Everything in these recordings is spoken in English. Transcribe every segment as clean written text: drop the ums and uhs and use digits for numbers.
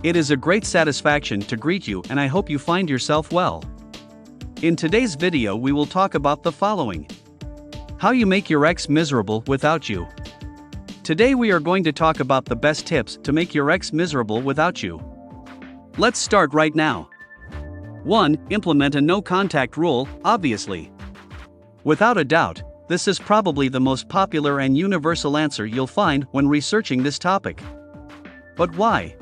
It is a great satisfaction to greet you, and I hope you find yourself well. In today's video we will talk about the following. How you make your ex miserable without you. Today we are going to talk about the best tips to make your ex miserable without you. Let's start right now. 1. Implement a no-contact rule, obviously. Without a doubt, this is probably the most popular and universal answer you'll find when researching this topic. But why?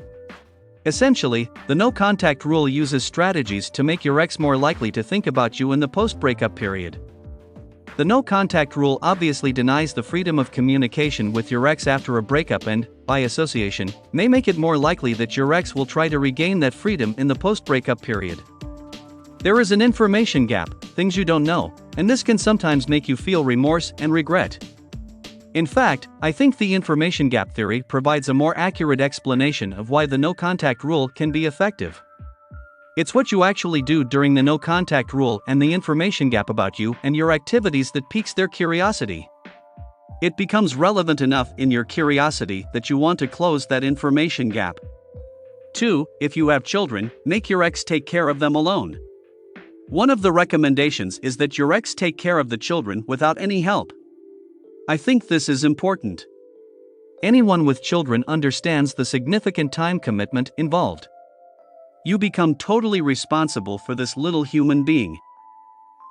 Essentially, the no-contact rule uses strategies to make your ex more likely to think about you in the post-breakup period. The no-contact rule obviously denies the freedom of communication with your ex after a breakup and, by association, may make it more likely that your ex will try to regain that freedom in the post-breakup period. There is an information gap, things you don't know, and this can sometimes make you feel remorse and regret. In fact, I think the information gap theory provides a more accurate explanation of why the no-contact rule can be effective. It's what you actually do during the no-contact rule and the information gap about you and your activities that piques their curiosity. It becomes relevant enough in your curiosity that you want to close that information gap. 2. If you have children, make your ex take care of them alone. One of the recommendations is that your ex take care of the children without any help. I think this is important. Anyone with children understands the significant time commitment involved. You become totally responsible for this little human being.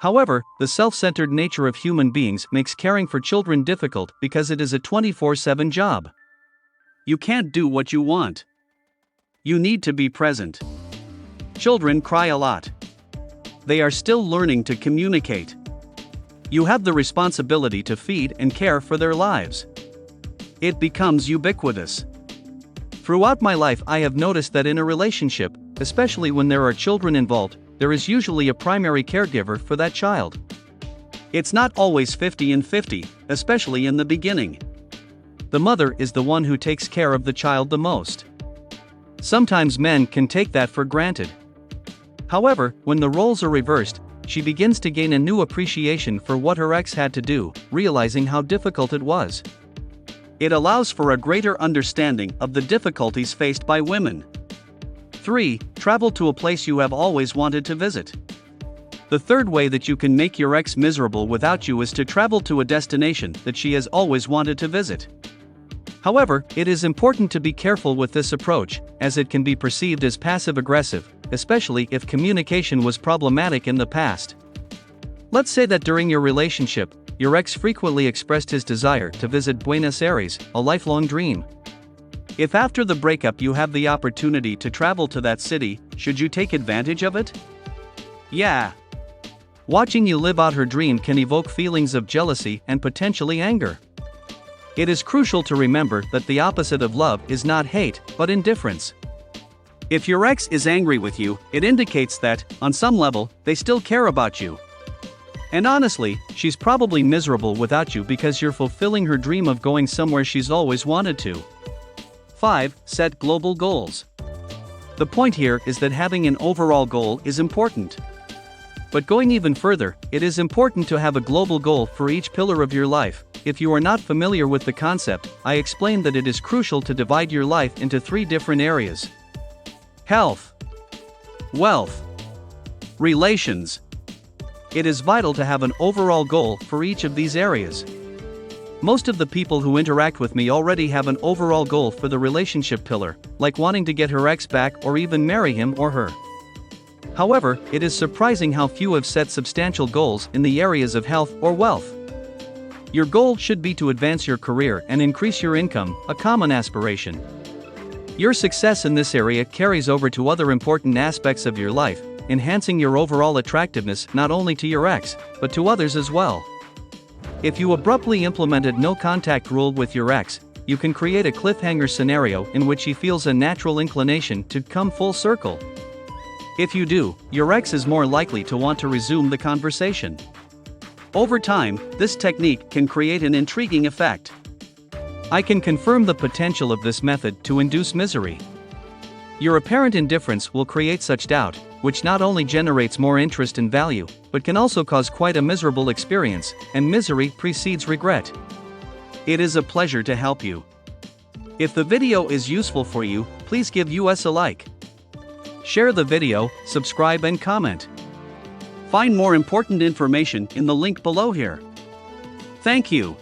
However, the self-centered nature of human beings makes caring for children difficult because it is a 24/7 job. You can't do what you want. You need to be present. Children cry a lot. They are still learning to communicate. You have the responsibility to feed and care for their lives. It becomes ubiquitous. Throughout my life, I have noticed that in a relationship, especially when there are children involved, there is usually a primary caregiver for that child. It's not always 50 and 50, especially in the beginning. The mother is the one who takes care of the child the most. Sometimes men can take that for granted. However, when the roles are reversed, she begins to gain a new appreciation for what her ex had to do, realizing how difficult it was. It allows for a greater understanding of the difficulties faced by women. 3. Travel to a place you have always wanted to visit. The third way that you can make your ex miserable without you is to travel to a destination that she has always wanted to visit. However, it is important to be careful with this approach, as it can be perceived as passive-aggressive, especially if communication was problematic in the past. Let's say that during your relationship, your ex frequently expressed his desire to visit Buenos Aires, a lifelong dream. If after the breakup you have the opportunity to travel to that city, should you take advantage of it? Yeah. Watching you live out her dream can evoke feelings of jealousy and potentially anger. It is crucial to remember that the opposite of love is not hate, but indifference. If your ex is angry with you, it indicates that, on some level, they still care about you. And honestly, she's probably miserable without you because you're fulfilling her dream of going somewhere she's always wanted to. 5. Set global goals. The point here is that having an overall goal is important. But going even further, it is important to have a global goal for each pillar of your life. If you are not familiar with the concept, I explained that it is crucial to divide your life into 3 different areas: health, wealth, relations. It is vital to have an overall goal for each of these areas. Most of the people who interact with me already have an overall goal for the relationship pillar, like wanting to get her ex back or even marry him or her. However, it is surprising how few have set substantial goals in the areas of health or wealth. Your goal should be to advance your career and increase your income, a common aspiration. Your success in this area carries over to other important aspects of your life, enhancing your overall attractiveness not only to your ex, but to others as well. If you abruptly implemented no-contact rule with your ex, you can create a cliffhanger scenario in which he feels a natural inclination to come full circle. If you do, your ex is more likely to want to resume the conversation. Over time, this technique can create an intriguing effect. I can confirm the potential of this method to induce misery. Your apparent indifference will create such doubt, which not only generates more interest and value, but can also cause quite a miserable experience, and misery precedes regret. It is a pleasure to help you. If the video is useful for you, please give us a like. Share the video, subscribe and comment. Find more important information in the link below here. Thank you.